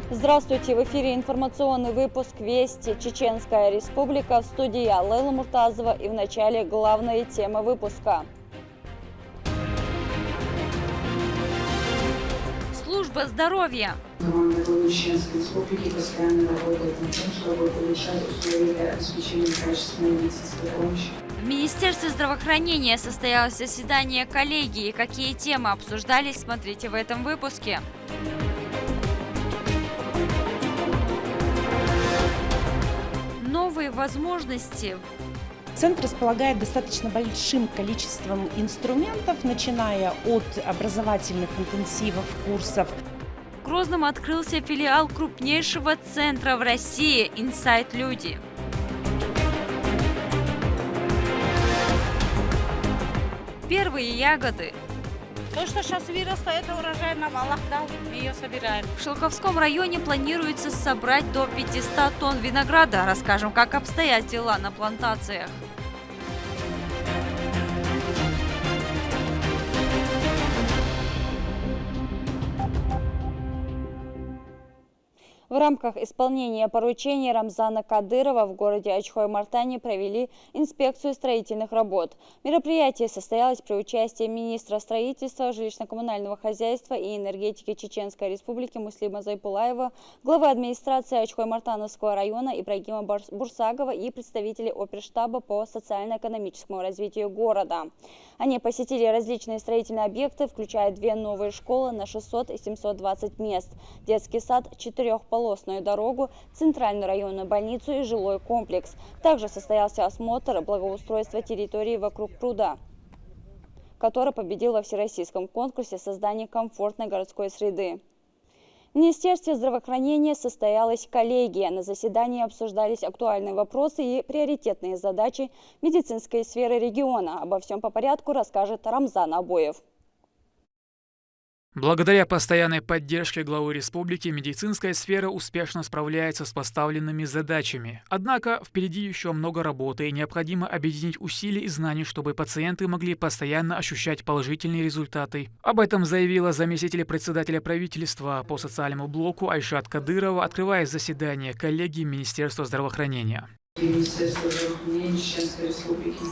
Здравствуйте! В эфире информационный выпуск «Вести. Чеченская Республика». В студии я, Лейла Муртазова, и в начале главные темы выпуска. Служба здоровья. Команда главы Чеченской Республики постоянно работает над тем, чтобы улучшать условия для обеспечения качественной медицинской помощи. В Министерстве здравоохранения состоялось заседание коллегии. Какие темы обсуждались, смотрите в этом выпуске. Новые возможности. Центр располагает достаточно большим количеством инструментов, начиная от образовательных интенсивов, курсов. В Грозном открылся филиал крупнейшего центра в России «Инсайт Люди». Первые ягоды. То, что сейчас выросло, это урожай на валах, да, мы ее собираем. В Шелковском районе планируется собрать до 500 тонн винограда. Расскажем, как обстоят дела на плантациях. В рамках исполнения поручений Рамзана Кадырова в городе Ачхой-Мартане провели инспекцию строительных работ. Мероприятие состоялось при участии министра строительства, жилищно-коммунального хозяйства и энергетики Чеченской Республики Муслима Зайпулаева, главы администрации Ачхой-Мартановского района Ибрагима Бурсагова и представителей оперштаба по социально-экономическому развитию города. Они посетили различные строительные объекты, включая 2 новые школы на 600 и 720 мест, детский сад, 4-полосную дорогу, центральную районную больницу и жилой комплекс. Также состоялся осмотр благоустройства территории вокруг пруда, который победил во всероссийском конкурсе создания комфортной городской среды. В Министерстве здравоохранения состоялась коллегия. На заседании обсуждались актуальные вопросы и приоритетные задачи медицинской сферы региона. Обо всем по порядку расскажет Рамзан Абоев. Благодаря постоянной поддержке главы республики медицинская сфера успешно справляется с поставленными задачами. Однако впереди еще много работы и необходимо объединить усилия и знания, чтобы пациенты могли постоянно ощущать положительные результаты. Об этом заявила заместитель председателя правительства по социальному блоку Айшат Кадырова, открывая заседание коллегии Министерства здравоохранения. Министерство здравоохранения Чеченской Республики.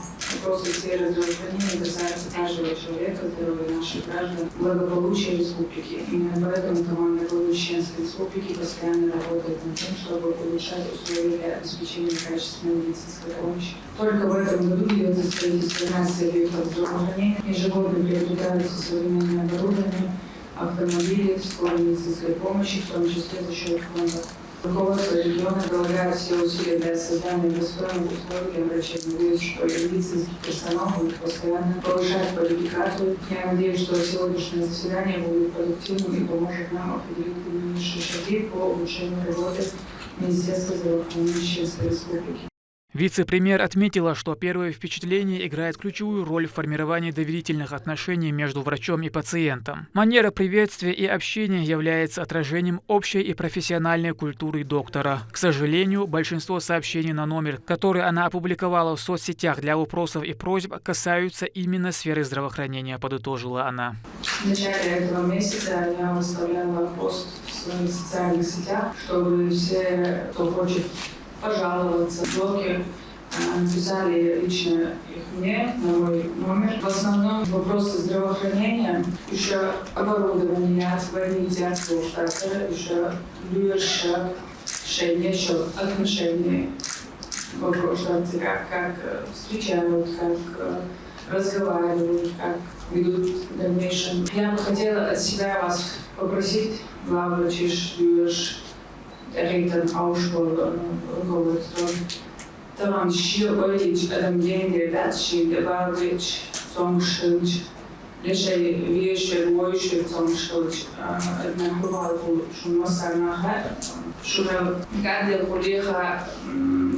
Вопросы сферы здравоохранения касаются каждого человека, здоровья наших граждан, благополучия республики. Именно поэтому команда главы Чеченской Республики постоянно работает над тем, чтобы улучшать условия для обеспечения качественной медицинской помощи. Только в этом году ведется строительство 13 объектов здравоохранения. Ежегодно приобретаются современное оборудование, автомобили, скорой медицинской помощи, в том числе за счет фондов. Руководство региона прилагает все усилия для создания достойных условий для врачей. Надеюсь, что медицинский персонал будет постоянно повышать квалификацию. Я надеюсь, что сегодняшнее заседание будет продуктивным и поможет нам определить дальнейшие шаги по улучшению работы Министерства здравоохранения Чеченской Республики. Вице-премьер отметила, что первое впечатление играет ключевую роль в формировании доверительных отношений между врачом и пациентом. Манера приветствия и общения является отражением общей и профессиональной культуры доктора. К сожалению, большинство сообщений на номер, который она опубликовала в соцсетях для вопросов и просьб, касаются именно сферы здравоохранения, подытожила она. В начале этого месяца я выставляла пост в своих социальных сетях, чтобы все, кто хочет пожаловаться, блоги написали лично их мне на мой номер. В основном вопросы здравоохранения, еще оборудование, больницы, еще решение отношений вопросы, как встречают, как разговаривают, как ведут в дальнейшем. Я бы хотела от себя вас попросить, главврач, Рейтен Ausschul руководство. Там еще ойлич, адамгенге, датчи, добавить, цомшилч, лишай вещи, бойши, цомшилч, одна хувалку, шумасанаха, шумел, гадел хулиха,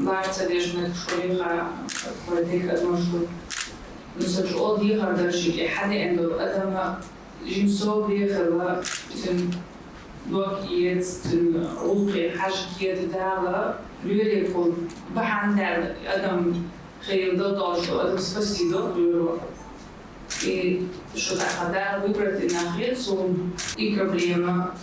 ларца дежных шулиха, политика, может, носочь ол диха дальше, хады энду, адама, жимсо лиха, دوك يتس أوقي حاجة داغا لوري يكون بحندر أدم خير ضداش أدم سفسيدو لورو и что так надо выбрать на Грецию и проблема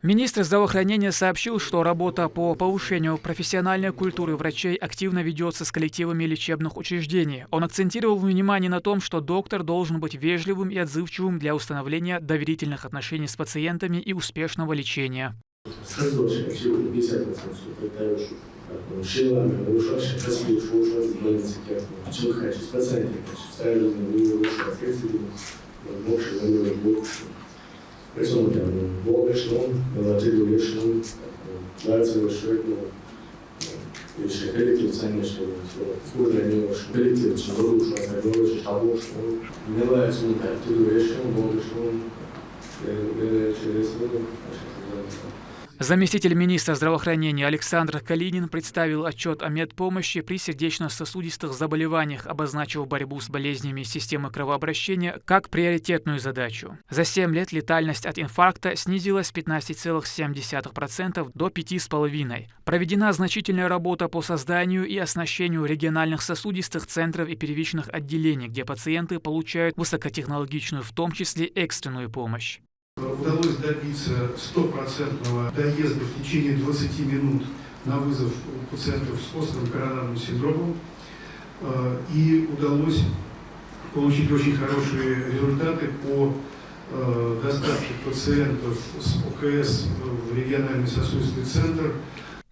Министр здравоохранения сообщил, что работа по повышению профессиональной культуры врачей активно ведется с коллективами лечебных учреждений. Он акцентировал внимание на том, что доктор должен быть вежливым и отзывчивым для установления доверительных отношений с пациентами и успешного лечения. Заместитель министра здравоохранения Александр Калинин представил отчет о медпомощи при сердечно-сосудистых заболеваниях, обозначив борьбу с болезнями системы кровообращения как приоритетную задачу. За 7 лет летальность от инфаркта снизилась с 15,7% до 5,5%. Проведена значительная работа по созданию и оснащению региональных сосудистых центров и первичных отделений, где пациенты получают высокотехнологичную, в том числе экстренную помощь. Удалось добиться 100% доезда в течение 20 минут на вызов пациентов с острым коронарным синдромом. И удалось получить очень хорошие результаты по доставке пациентов с ОКС в региональный сосудистый центр.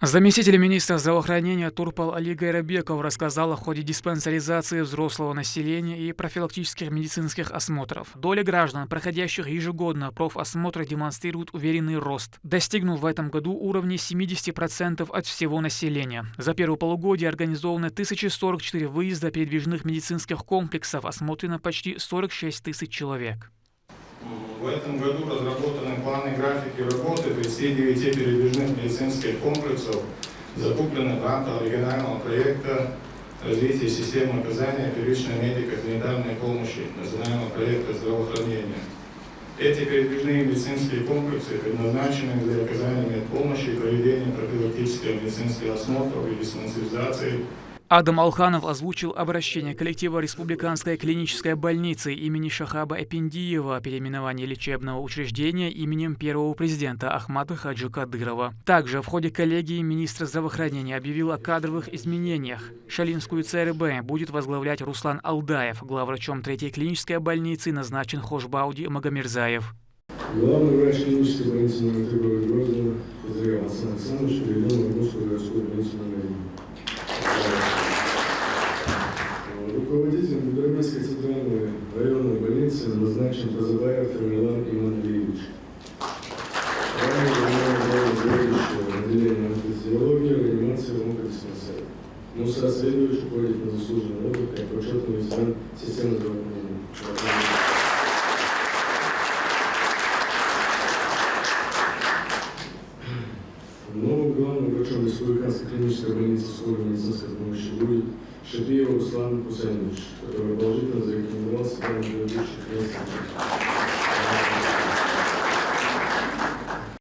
Заместитель министра здравоохранения Турпал Али Гайрабеков рассказал о ходе диспансеризации взрослого населения и профилактических медицинских осмотров. Доля граждан, проходящих ежегодно профосмотры, демонстрирует уверенный рост, достигнув в этом году уровня 70% от всего населения. За первое полугодие организовано 1044 выезда передвижных медицинских комплексов, осмотрено почти 46 тысяч человек. В этом году разработаны планы графики работы 39 передвижных медицинских комплексов, закупленных в рамках регионального проекта развития системы оказания первичной медико-санитарной помощи национального проекта здравоохранения. Эти передвижные медицинские комплексы предназначены для оказания медпомощи и проведения профилактических медицинских осмотров и диспансеризации. Адам Алханов озвучил обращение коллектива Республиканской клинической больницы имени Шахаба Эпендиева о переименовании лечебного учреждения именем первого президента Ахмада Хаджи Кадырова. Также в ходе коллегии министр здравоохранения объявил о кадровых изменениях. Шалинскую ЦРБ будет возглавлять Руслан Алдаев, главврачом 3-й клинической больницы назначен Хошбауди Магомирзаев. Главный врач клинической больницы номер 3 города Грозного Козырев Александр Александрович переведен в Московскую городскую больницу номер 1. Руководителем Гудермесской центральной районной больницы назначен Тазабаев Тамерлан Иван Ильич. Ранее заведующего отделением анестезиологии, реанимации, онкодиспансера. Муса Следович уходит на заслуженный отдых как почетный ветеран системы здравоохранения. Новым главным врачом Республиканской клинической больницы скорой медицинской помощи будет Шапиев Руслан Хусайнович, который положительно зарекомендовал себя на предыдущих местах.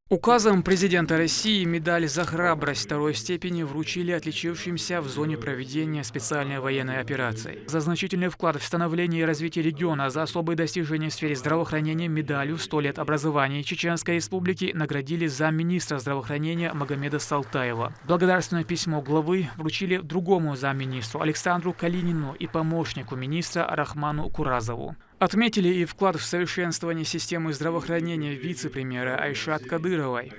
Указом президента России медаль «За храбрость» 2-й степени вручили отличившимся в зоне проведения специальной военной операции. За значительный вклад в становление и развитие региона, за особые достижения в сфере здравоохранения медалью «100 лет образования Чеченской Республики» наградили замминистра здравоохранения Магомеда Салтаева. Благодарственное письмо главы вручили другому замминистру Александру Калинину и помощнику министра Рахману Куразову. Отметили и вклад в совершенствование системы здравоохранения вице-премьера Айшат Кадыровой.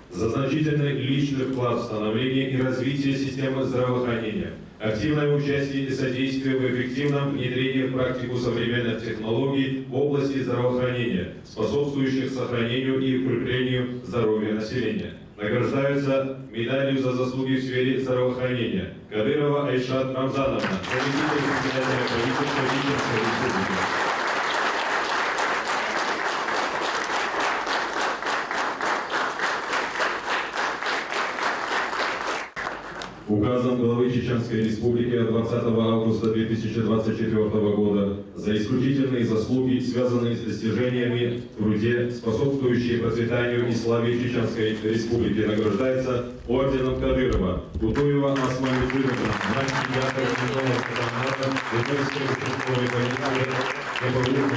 За значительный личный вклад в становление и развитие системы здравоохранения, активное участие и содействие в эффективном внедрении в практику современных технологий в области здравоохранения, способствующих сохранению и укреплению здоровья населения. Награждаются медалью за заслуги в сфере здравоохранения Кадырова Айшат Рамзановна, заместитель председателя правительства Чеченской Республики. Указом главы Чеченской Республики от 20 августа 2024 года за исключительные заслуги, связанные с достижениями в труде, способствующие процветанию и славе Чеченской Республики, награждается орденом Кадырова Кутуева Осман Юрьевна, мальчик Якова Катамата, Ветерская участковая полиция,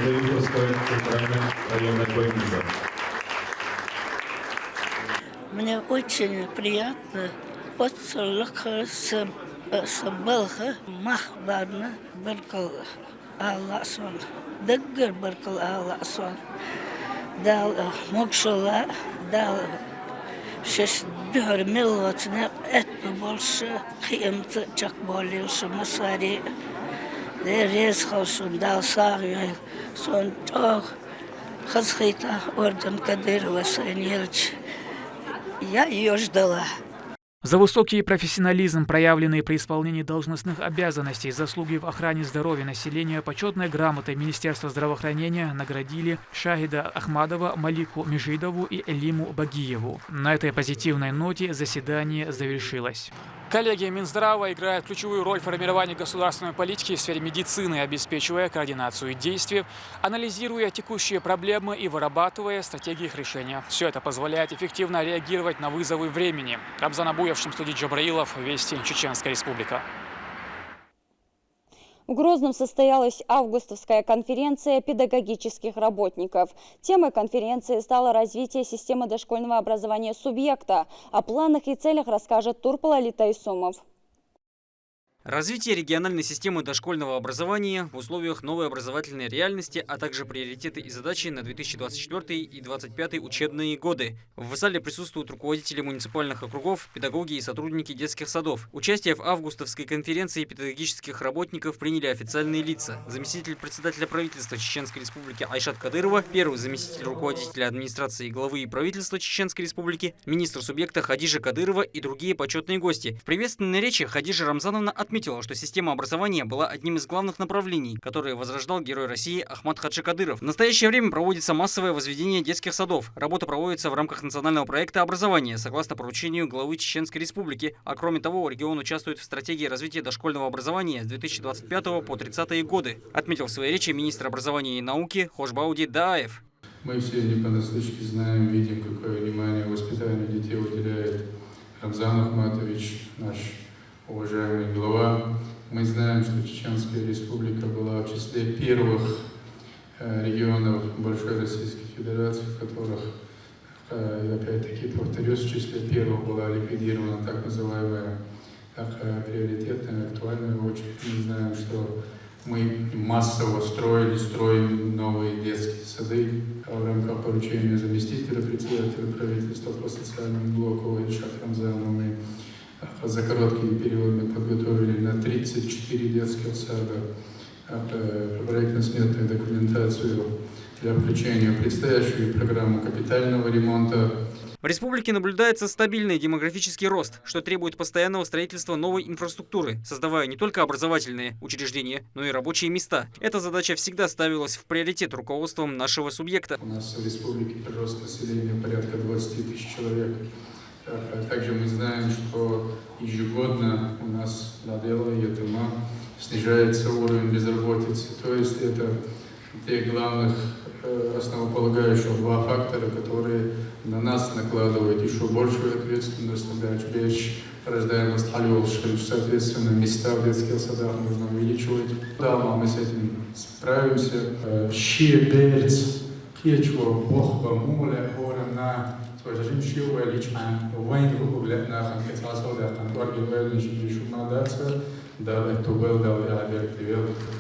Заюковская центральная районная больница. Мне очень приятно. Отсылка с Балха, Махбадна, Баркал Алласон, Даггар Баркал Алласон, дал Мокшала, дал Шесть миллиона, это больше химты чакболился Масари, резхался, дал Сарью, сон тог, Хазхита, орден Кадырова Сайнилович. Я ее ждала. За высокий профессионализм, проявленный при исполнении должностных обязанностей, заслуги в охране здоровья населения, почетной грамотой Министерства здравоохранения наградили Шахида Ахмадова, Малику Межидову и Элиму Багиеву. На этой позитивной ноте заседание завершилось. Коллеги Минздрава играют ключевую роль в формировании государственной политики в сфере медицины, обеспечивая координацию действий, анализируя текущие проблемы и вырабатывая стратегии их решения. Все это позволяет эффективно реагировать на вызовы времени. Рабзан Абуев, Шамсудин Джабраилов, Вести, Чеченская Республика. В Грозном состоялась августовская конференция педагогических работников. Темой конференции стало развитие системы дошкольного образования субъекта. О планах и целях расскажет Турпал Тайсумов. Развитие региональной системы дошкольного образования в условиях новой образовательной реальности, а также приоритеты и задачи на 2024 и 2025 учебные годы. В зале присутствуют руководители муниципальных округов, педагоги и сотрудники детских садов. Участие в августовской конференции педагогических работников приняли официальные лица. Заместитель председателя правительства Чеченской Республики Айшат Кадырова, первый заместитель руководителя администрации главы и правительства Чеченской Республики, министр субъекта Хадижа Кадырова и другие почетные гости. В приветственной речи Хадижа Рамзановна отметила, что система образования была одним из главных направлений, которые возрождал герой России Ахмад Хаджи Кадыров. В настоящее время проводится массовое возведение детских садов. Работа проводится в рамках национального проекта образования, согласно поручению главы Чеченской Республики. А кроме того, регион участвует в стратегии развития дошкольного образования с 2025 по 30-е годы, отметил в своей речи министр образования и науки Хошбауди Даев. Мы все не понаслышке знаем, видим, какое внимание воспитанию детей уделяет Рамзан Ахматович, наш уважаемый глава. Мы знаем, что Чеченская Республика была в числе первых регионов Большой Российской Федерации, в которых, опять-таки повторюсь, в числе первых была ликвидирована так называемая приоритетная, актуальная очередь. Мы знаем, что мы массово строим новые детские сады в рамках поручения заместителя председателя правительства по социальному блоку Ильшата Рамзановны. За короткий период мы подготовили на 34 детских сада проектно-сметную документацию для включения в предстоящую программу капитального ремонта. В республике наблюдается стабильный демографический рост, что требует постоянного строительства новой инфраструктуры, создавая не только образовательные учреждения, но и рабочие места. Эта задача всегда ставилась в приоритет руководством нашего субъекта. У нас в республике прирост населения порядка 20 тысяч человек. Также мы знаем, что ежегодно у нас на Дело и Ятыма снижается уровень безработицы. То есть это те главных основополагающих два фактора, которые на нас накладывают еще большую ответственность, рождаемость, соответственно, места в детских садах нужно увеличивать. Да, мы с этим справимся.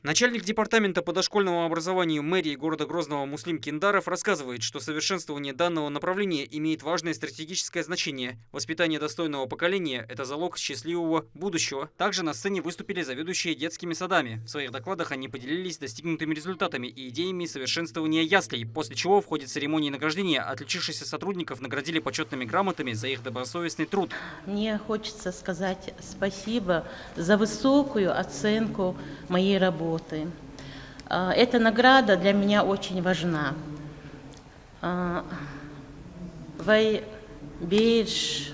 Начальник департамента по дошкольному образованию мэрии города Грозного Муслим Киндаров рассказывает, что совершенствование данного направления имеет важное стратегическое значение. Воспитание достойного поколения – это залог счастливого будущего. Также на сцене выступили заведующие детскими садами. В своих докладах они поделились достигнутыми результатами и идеями совершенствования яслей, после чего в ходе церемонии награждения отличившихся сотрудников наградили почетными грамотами за их добросовестный труд. Мне хочется сказать спасибо за высокую оценку моей работы. Эта награда для меня очень важна. Вай бейдж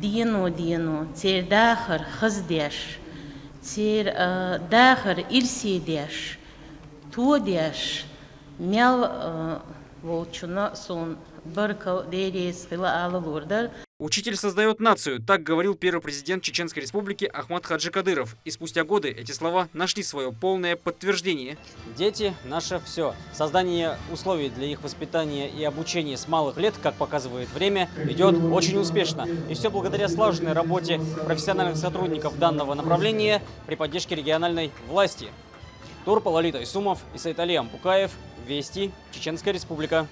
Dino, ter dagar khazdesh, ter dagar irsidesh, tuodesh, мял волчуна сон, баркал дерес хила алалурдар. Учитель создает нацию, так говорил первый президент Чеченской Республики Ахмад Хаджи Кадыров. И спустя годы эти слова нашли свое полное подтверждение. Дети – наше все. Создание условий для их воспитания и обучения с малых лет, как показывает время, идет очень успешно. И все благодаря слаженной работе профессиональных сотрудников данного направления при поддержке региональной власти. Турпал Лолита Исумов и Сайтали Ампукаев. Вести. Чеченская Республика.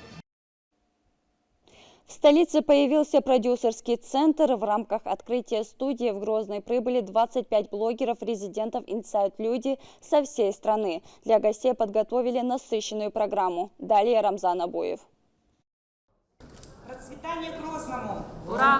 В столице появился продюсерский центр. В рамках открытия студии в Грозной прибыли 25 блогеров-резидентов Inside Люди со всей страны. Для гостей подготовили насыщенную программу. Далее Рамзан Абуев. Процветание Грозному! Ура!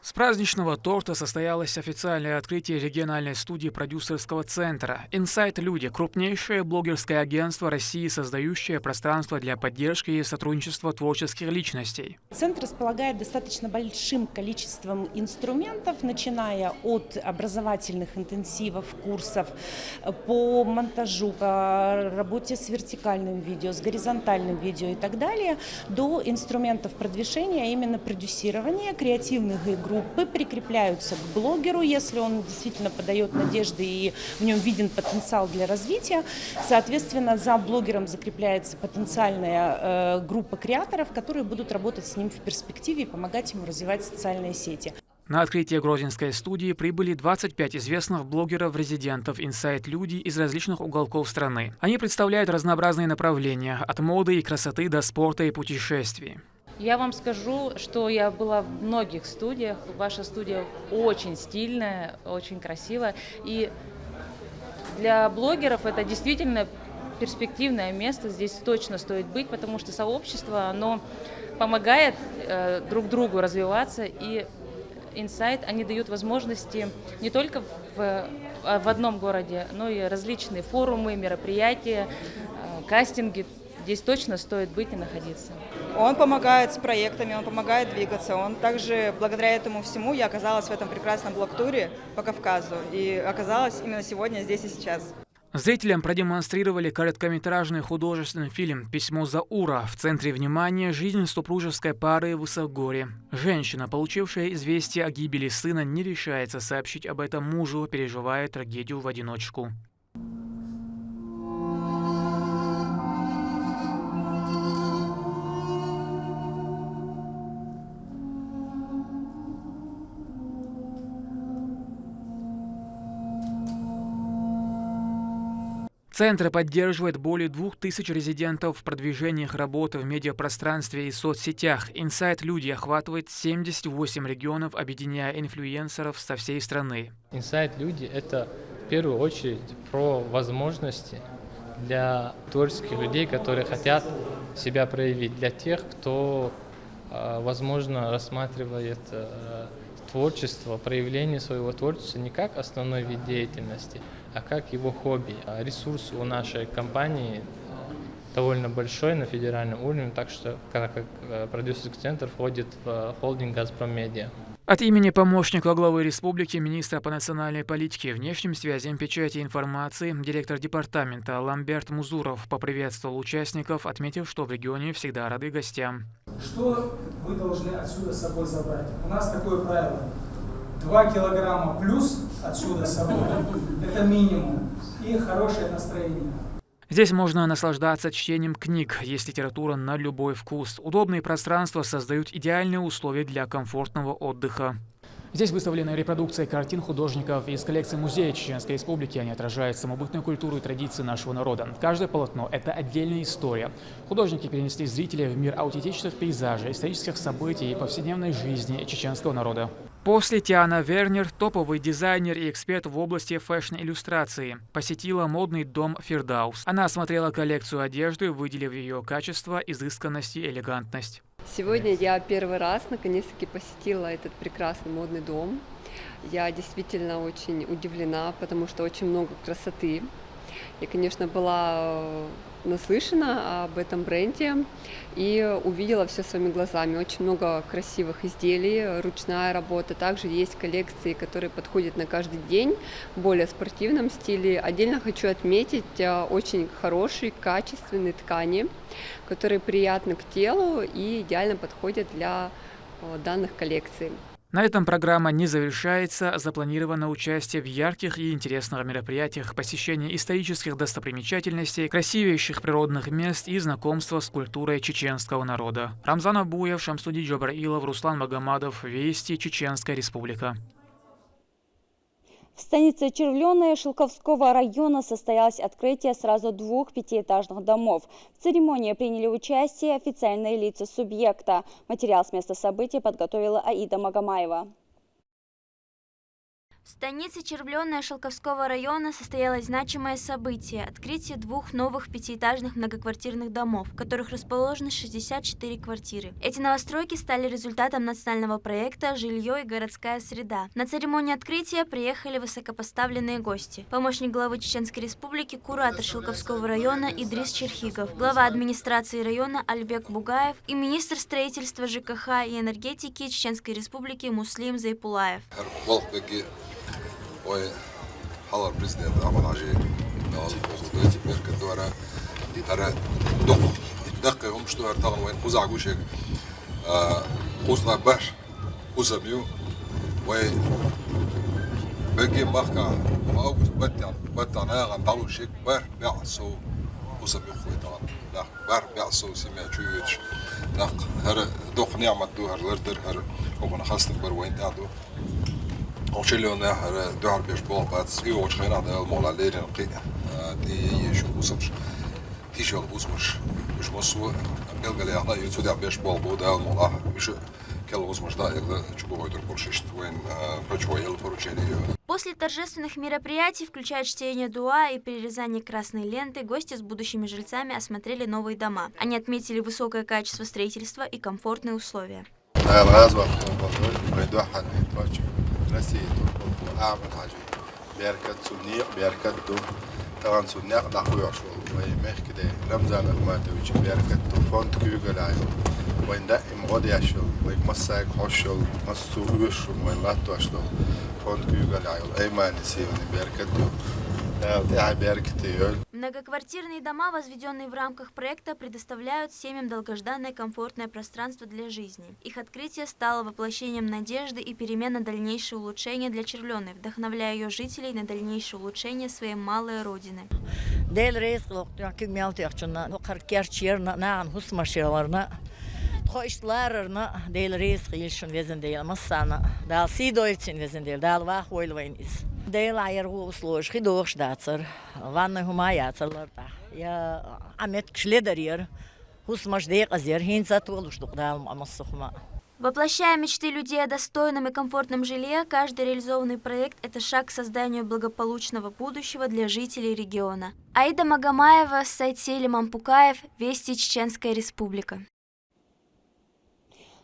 С праздничного торта состоялось официальное открытие региональной студии продюсерского центра. Inside Люди – крупнейшее блогерское агентство России, создающее пространство для поддержки и сотрудничества творческих личностей. Центр располагает достаточно большим количеством инструментов, начиная от образовательных интенсивов, курсов по монтажу, по работе с вертикальным видео, с горизонтальным видео и так далее, до инструментов продвижения, а именно продюсирования. Креативных групп прикрепляются к блогеру, если он действительно подает надежды и в нем виден потенциал для развития. Соответственно, за блогером закрепляется потенциальная группа креаторов, которые будут работать с ним в перспективе и помогать ему развивать социальные сети. На открытие грозненской студии прибыли 25 известных блогеров-резидентов Inside Люди из различных уголков страны. Они представляют разнообразные направления, от моды и красоты до спорта и путешествий. Я вам скажу, что я была в многих студиях. Ваша студия очень стильная, очень красивая. И для блогеров это действительно перспективное место. Здесь точно стоит быть, потому что сообщество, оно помогает друг другу развиваться. И Inside, они дают возможности не только в одном городе, но и различные форумы, мероприятия, кастинги. Здесь точно стоит быть и находиться. Он помогает с проектами, он помогает двигаться. Он также, благодаря этому всему, я оказалась в этом прекрасном блог-туре по Кавказу. И оказалась именно сегодня, здесь и сейчас. Зрителям продемонстрировали короткометражный художественный фильм «Письмо Заура». В центре внимания жизнь супружеской пары в Исагоре. Женщина, получившая известие о гибели сына, не решается сообщить об этом мужу, переживая трагедию в одиночку. Центр поддерживает более 2000 резидентов в продвижении их работы в медиапространстве и соцсетях. Inside Люди охватывает 78 регионов, объединяя инфлюенсеров со всей страны. Inside Люди – это в первую очередь про возможности для творческих людей, которые хотят себя проявить, для тех, кто, возможно, рассматривает творчество, проявление своего творчества не как основной вид деятельности, а как его хобби. Ресурс у нашей компании довольно большой на федеральном уровне, так что как продюсерский центр входит в холдинг «Газпром Медиа». От имени помощника главы республики, министра по национальной политике, внешним связям, печати и информации, директор департамента Ламберт Музуров поприветствовал участников, отметив, что в регионе всегда рады гостям. Что вы должны отсюда с собой забрать? У нас такое правило. 2 килограмма плюс отсюда с собой – это минимум. И хорошее настроение. Здесь можно наслаждаться чтением книг, есть литература на любой вкус. Удобные пространства создают идеальные условия для комфортного отдыха. Здесь выставлены репродукции картин художников из коллекции Музея Чеченской Республики. Они отражают самобытную культуру и традиции нашего народа. Каждое полотно – это отдельная история. Художники перенесли зрителей в мир аутентичных пейзажей, исторических событий и повседневной жизни чеченского народа. После Тиана Вернер, топовый дизайнер и эксперт в области фэшн-иллюстрации, посетила модный дом Фирдаус. Она осмотрела коллекцию одежды, выделив ее качество, изысканность и элегантность. Сегодня я первый раз наконец-таки посетила этот прекрасный модный дом. Я действительно очень удивлена, потому что очень много красоты. Я, конечно, была наслышана об этом бренде и увидела все своими глазами. Очень много красивых изделий, ручная работа. Также есть коллекции, которые подходят на каждый день в более спортивном стиле. Отдельно хочу отметить очень хорошие, качественные ткани, которые приятны к телу и идеально подходят для данных коллекций. На этом программа не завершается. Запланировано участие в ярких и интересных мероприятиях, посещение исторических достопримечательностей, красивейших природных мест и знакомство с культурой чеченского народа. Рамзан Абуев, Шамсуди Джабраилов, Руслан Магомадов. Вести, Чеченская Республика. В станице Червленная Шелковского района состоялось открытие сразу 2 пятиэтажных домов. В церемонии приняли участие официальные лица субъекта. Материал с места событий подготовила Аида Магомаева. В станице Червленная Шелковского района состоялось значимое событие – открытие 2 новых пятиэтажных многоквартирных домов, в которых расположены 64 квартиры. Эти новостройки стали результатом национального проекта «Жилье и городская среда». На церемонию открытия приехали высокопоставленные гости. Помощник главы Чеченской Республики, куратор Шелковского района Идрис Черхигов, глава администрации района Альбек Бугаев и министр строительства, ЖКХ и энергетики Чеченской Республики Муслим Зайпулаев. Ой, халар президент Ахмад Ажи, теперь которая дитара дох, дитара هم что артаган وين قوز عجوشك, قوز غباش, قوز بيو, وي بيجي مخكا, ما أوجد بتنا عن دارو شيك بار بيعصو, قوز بيو خويتان, لا بار بيعصو سمع شويش, لا هر دوخ نعمة دو هر لردر هر ومن خاصة بر وين تعدو. Ochilioner dör björs bolpats i ochina del mola leden qi di shu usach tishol usmush mosu belgale ahla yutuda björs bolbo del mola shu kel usmush da egda чубойдер большишт вен почвоел поручение. После торжественных мероприятий, включая чтение дуа и перерезание красной ленты, гости с будущими жильцами осмотрели новые дома. Они отметили высокое качество строительства и комфортные условия. نسيت أعمل حاجة بيركض سنيق بيركض دو طبعا سنيق نحوي عشوال ويمخ كده رمزان أخماتويش بيركض دو فونت كيوغل عيو وين دائم غادي عشوال وين مساك عشوال مسو ويشو وين لاتو عشوال فونت كيوغل عيو أي ما نسيوني بيركض دو Многоквартирные дома, возведенные в рамках проекта, предоставляют семьям долгожданное комфортное пространство для жизни. Их открытие стало воплощением надежды и перемен на дальнейшее улучшение для Червленной, вдохновляя ее жителей на дальнейшее улучшение своей малой родины. Deel ayergu usloos gedoog staatser, wanneer humayaatser lorta. Ja, amet gslederier, husmаш деказер, хинца толуштук дал амассухма. Воплощая мечты людей о достойном и комфортном жилье, каждый реализованный проект – это шаг к созданию благополучного будущего для жителей региона. Аида Магомаева, Сайтсели Мампукаев, Вести, Чеченская Республика.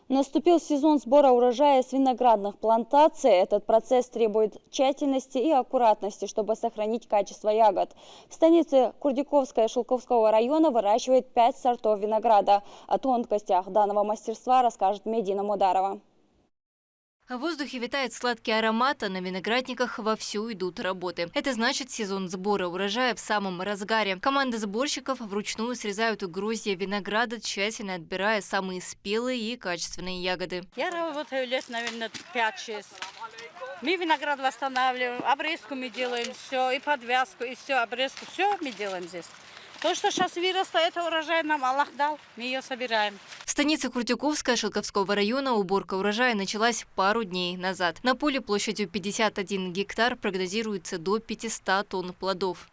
Наступил сезон сбора урожая с виноградных плантаций. Этот процесс требует тщательности и аккуратности, чтобы сохранить качество ягод. В станице Курдюковская Шелковского района выращивает 5 сортов винограда. О тонкостях данного мастерства расскажет Медина Мударова. В воздухе витает сладкий аромат, а на виноградниках вовсю идут работы. Это значит, сезон сбора урожая в самом разгаре. Команда сборщиков вручную срезают гроздья винограда, тщательно отбирая самые спелые и качественные ягоды. Я работаю лет, наверное, 5-6. Мы виноград восстанавливаем, обрезку мы делаем, все, и подвязку, и все, обрезку, все мы делаем здесь. То, что сейчас выросло, это урожай нам Аллах дал, мы ее собираем. В станице Курдюковская Шелковского района уборка урожая началась пару дней назад. На поле площадью 51 гектар прогнозируется до 500 тонн плодов.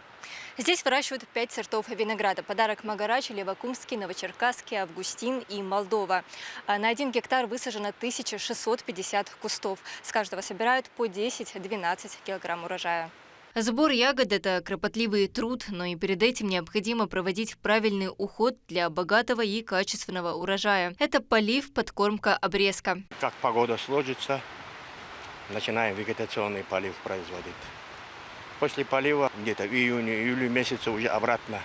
Здесь выращивают 5 сортов винограда. Подарок Магарач, Левокумский, Новочеркасский, Августин и Молдова. На 1 гектар высажено 1650 кустов. С каждого собирают по 10-12 килограмм урожая. Сбор ягод – это кропотливый труд, но и перед этим необходимо проводить правильный уход для богатого и качественного урожая. Это полив, подкормка, обрезка. Как погода сложится, начинаем вегетационный полив производить. После полива где-то в июне-июле месяце уже обратно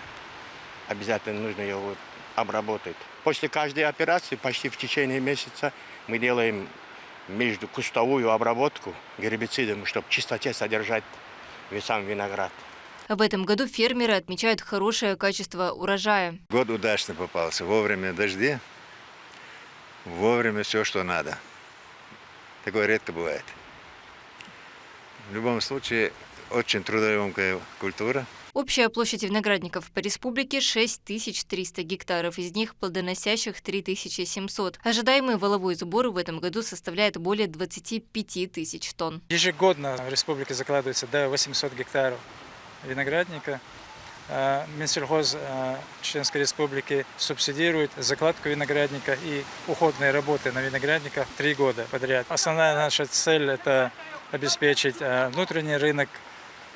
обязательно нужно его обработать. После каждой операции, почти в течение месяца, мы делаем междукустовую обработку гербицидом, чтобы в чистоте содержать сам виноград. В этом году фермеры отмечают хорошее качество урожая. Год удачно попался. Вовремя дожди, вовремя все, что надо. Такое редко бывает. В любом случае, очень трудоемкая культура. Общая площадь виноградников по республике 6300 гектаров, из них плодоносящих 3700. Ожидаемый валовой сбор в этом году составляет более 25 тысяч тонн. Ежегодно в республике закладывается до 800 гектаров виноградника. Минсельхоз Чеченской Республики субсидирует закладку виноградника и уходные работы на виноградниках 3 года подряд. Основная наша цель – это обеспечить внутренний рынок.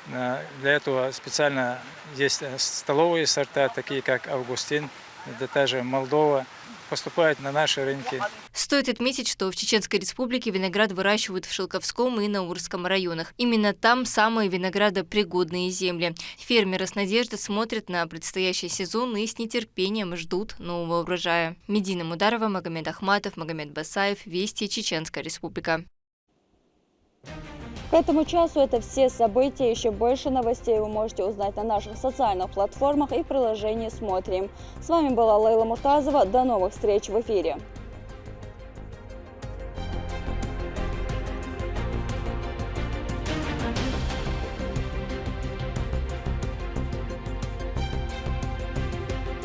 Для этого специально есть столовые сорта, такие как Августин, да та же Молдова, поступают на наши рынки. Стоит отметить, что в Чеченской Республике виноград выращивают в Шелковском и Наурском районах. Именно там самые виноградопригодные земли. Фермеры с надеждой смотрят на предстоящий сезон и с нетерпением ждут нового урожая. Медина Мударова, Магомед Ахматов, Магомед Басаев. Вести, Чеченская Республика. К этому часу это все события. Еще больше новостей вы можете узнать на наших социальных платформах и приложении «Смотрим». С вами была Лейла Муртазова. До новых встреч в эфире.